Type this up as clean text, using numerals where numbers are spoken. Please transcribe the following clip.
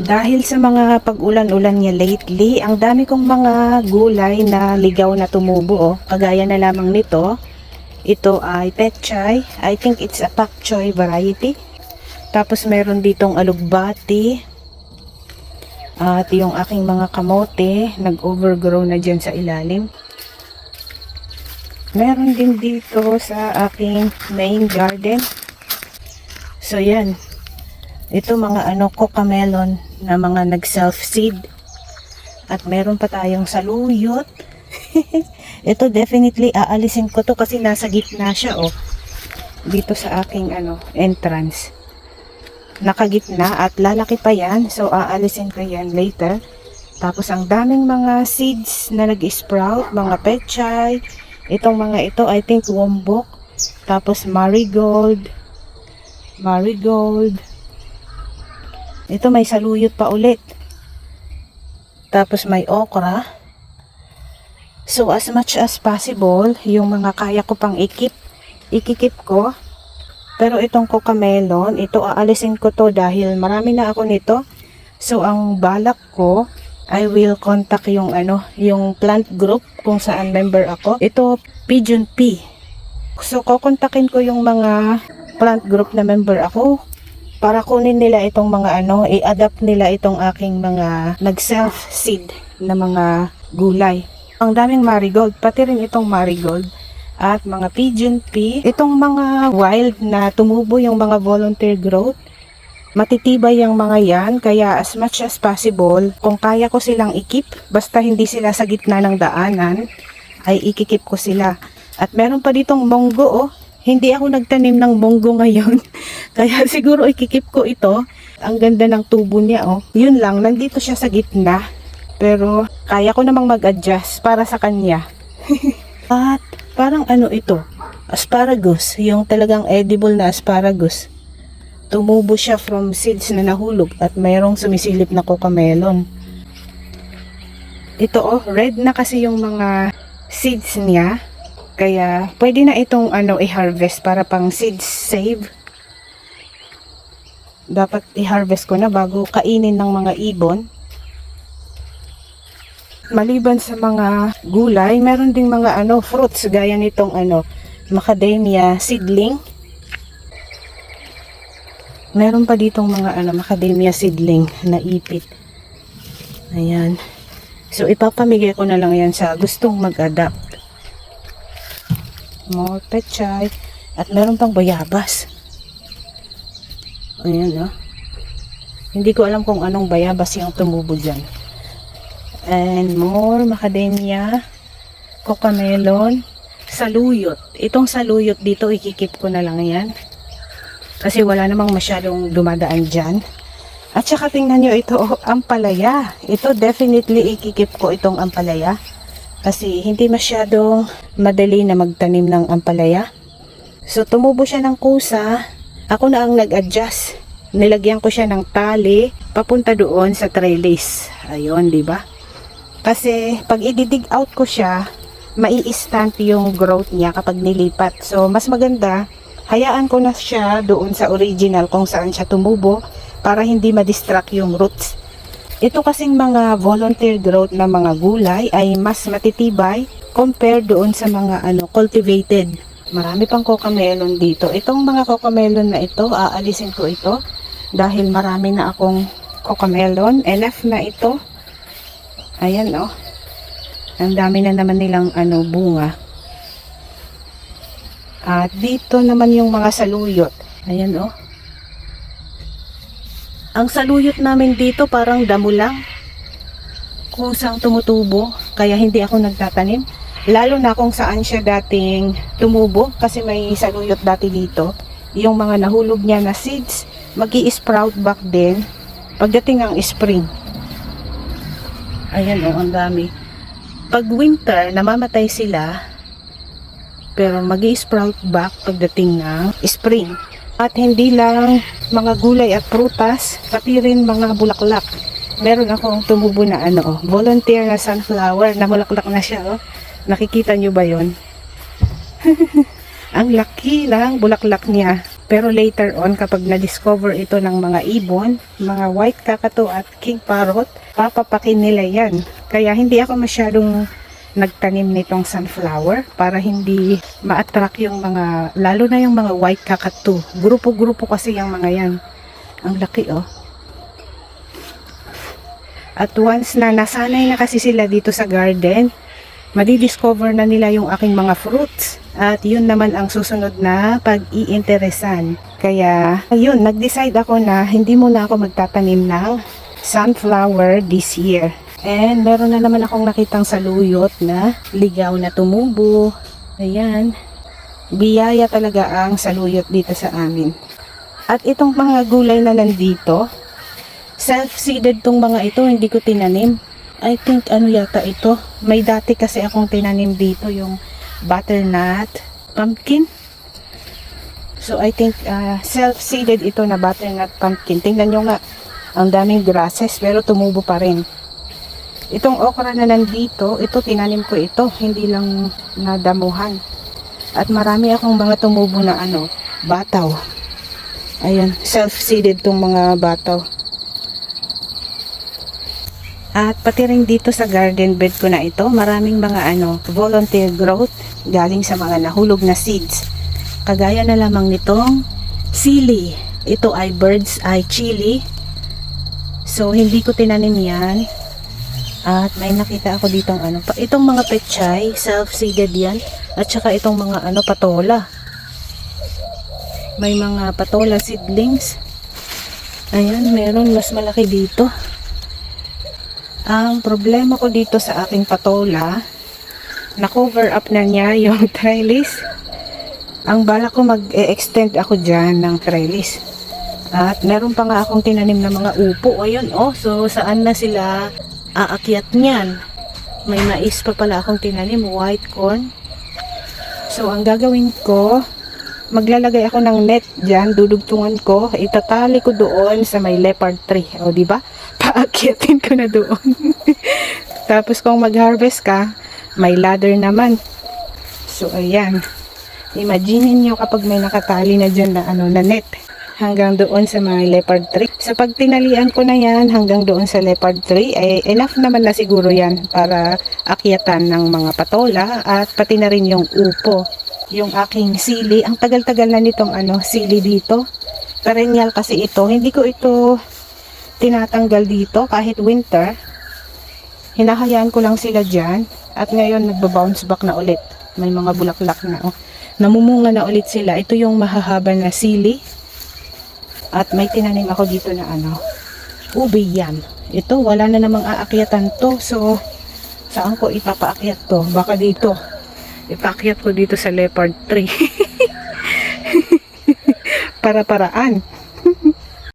Dahil sa mga pag-ulan-ulan niya lately, ang dami kong mga gulay na ligaw na tumubo. Oh. Kagaya na lamang nito. Ito ay pechay. I think it's a pak choy variety. Tapos meron ditong alugbati. At yung aking mga kamote, nag-overgrow na dyan sa ilalim. Meron din dito sa aking main garden. So yan. Ito mga cocomelon na mga nag-self-seed. At meron pa tayong saluyot. Ito definitely aalisin ko to kasi nasa gitna siya dito sa aking entrance. Nakagitna at lalaki pa yan. So aalisin ko yan later. Tapos ang daming mga seeds na nag-sprout, mga pechay. Itong mga ito I think wombok. Tapos marigold. Ito may saluyot pa ulit. Tapos may okra. So as much as possible, yung mga kaya ko pang ikikip ko. Pero itong cocomelon, ito aalisin ko to dahil marami na ako nito. So ang balak ko, I will contact yung yung plant group kung saan member ako. Ito Pigeon Pea. So kokontakin ko yung mga plant group na member ako para kunin nila itong mga i-adapt nila itong aking mga nag-self-seed na mga gulay. Ang daming marigold, pati rin itong marigold at mga pigeon pea. Itong mga wild na tumubo yung mga volunteer growth, matitibay yung mga yan, kaya as much as possible, kung kaya ko silang ikip, basta hindi sila sa gitna ng daanan, ay ikikip ko sila. At meron pa ditong monggo Hindi ako nagtanim ng monggo ngayon. Kaya siguro ikikip ko ito. Ang ganda ng tubo niya Yun lang, nandito siya sa gitna. Pero kaya ko namang mag-adjust para sa kanya. At parang ito? Asparagus. Yung talagang edible na asparagus. Tumubo siya from seeds na nahulog at mayroong sumisilip na cocomelon. Ito red na kasi yung mga seeds niya. Kaya, pwede na itong i-harvest para pang seeds save. Dapat i-harvest ko na bago kainin ng mga ibon. Maliban sa mga gulay, meron ding mga fruits gaya nitong macadamia seedling. Meron pa ditong mga macadamia seedling na ipit. Ayan. So, ipapamigay ko na lang yan sa gustong mag-adapt. More pechay. At meron pang bayabas. Ayan Hindi ko alam kung anong bayabas yung tumubo dyan. And more macadamia, cocomelon, saluyot. Itong saluyot dito, ikikip ko na lang yan. Kasi wala namang masyadong dumadaan dyan. At saka tingnan nyo ito, ampalaya. Ito definitely ikikip ko itong ampalaya. Kasi hindi masyadong madali na magtanim ng ampalaya. So tumubo siya ng kusa. Ako na ang nag-adjust. Nilagyan ko siya ng tali papunta doon sa trellis. Ayun, di ba? Kasi pag i-dig out ko siya, mai-stunt yung growth niya kapag nilipat. So mas maganda, hayaan ko na siya doon sa original kung saan siya tumubo para hindi ma-distract yung roots. Ito kasing mga volunteer growth na mga gulay ay mas matitibay compared doon sa mga cultivated. Marami pang cocomelon dito. Itong mga cocomelon na ito, aalisin ko ito dahil marami na akong cocomelon. Enough na ito. Ayan Ang dami na naman nilang bunga. At dito naman yung mga saluyot. Ayan Ang saluyot namin dito parang damo lang. Kusang tumutubo. Kaya hindi ako nagtatanim. Lalo na kung saan siya dating tumubo. Kasi may saluyot dati dito. Yung mga nahulog niya na seeds, mag-i-sprout back din pagdating ang spring. Ayan ang dami. Pag winter, namamatay sila. Pero mag-i-sprout back pagdating ng spring. At hindi lang mga gulay at prutas, pati rin mga bulaklak. Meron akong tumubo na volunteer na sunflower na bulaklak na siya Nakikita nyo ba yon? Ang laki ng bulaklak niya. Pero later on, kapag na-discover ito ng mga ibon, mga white kakatu at king parrot, papapakin nila yan. Kaya hindi ako masyadong nagtanim nitong sunflower para hindi ma-attract yung mga, lalo na yung mga white kakatu. Grupo-grupo kasi yung mga yan. Ang laki oh. At once na nasanay na kasi sila dito sa garden, madidiscover na nila yung aking mga fruits. At yun naman ang susunod na pag-iinteresan. Kaya, ayun, nag-decide ako na hindi muna ako magtatanim ng sunflower this year. And meron na naman akong nakitang saluyot na ligaw na tumubo. Ayan. Biyaya talaga ang saluyot dito sa amin. At itong mga gulay na nandito, self-seeded tong mga ito, hindi ko tinanim. I think ano yata ito. May dati kasi akong tinanim dito yung butternut pumpkin. So I think self-seeded ito na butternut pumpkin. Tingnan nyo nga, ang daming grasses pero tumubo pa rin. Itong okra na nandito, ito tinanim ko ito, hindi lang nadamuhan. At marami akong mga tumubo na bataw. Ayan, self-seeded tong mga bataw. At pati rin dito sa garden bed ko na ito, maraming mga volunteer growth galing sa mga nahulog na seeds. Kagaya na lamang nitong sili. Ito ay bird's eye chili. So hindi ko tinanim yan. At may nakita ako ditong itong mga pechay, self-seeded yan. At saka itong mga patola. May mga patola seedlings. Ayan, meron mas malaki dito. Ang problema ko dito sa aking patola, na-cover up na niya yung trellis. Ang bala ko mag-extend ako dyan ng trellis. At meron pa nga akong tinanim na mga upo. Ayun, so saan na sila aakyat niyan? May mais pa pala akong tinanim, white corn. So ang gagawin ko, maglalagay ako ng net dyan, dudugtungan ko, itatali ko doon sa may leopard tree. O diba? Paakyatin ko na doon. Tapos kung mag-harvest ka, may ladder naman. So ayan. Imagine niyo kapag may nakatali na dyan na na net hanggang doon sa mga leopard tree. So pag tinalian ko na yan hanggang doon sa leopard tree, ay enough naman na siguro yan para akyatan ng mga patola at pati na rin yung upo. Yung aking sili, ang tagal-tagal na nitong sili dito. Perennial kasi ito, hindi ko ito tinatanggal dito kahit winter. Hinahayaan ko lang sila dyan at ngayon nagba-bounce back na ulit. May mga bulaklak na namumunga na ulit sila. Ito yung mahahaba na sili. At may tinanim ako dito na ubi yan. Ito wala na namang aakyatan to. So saan ko ipapaakyat to? Baka dito. Ipaakyat ko dito sa leopard tree. Para-paraan.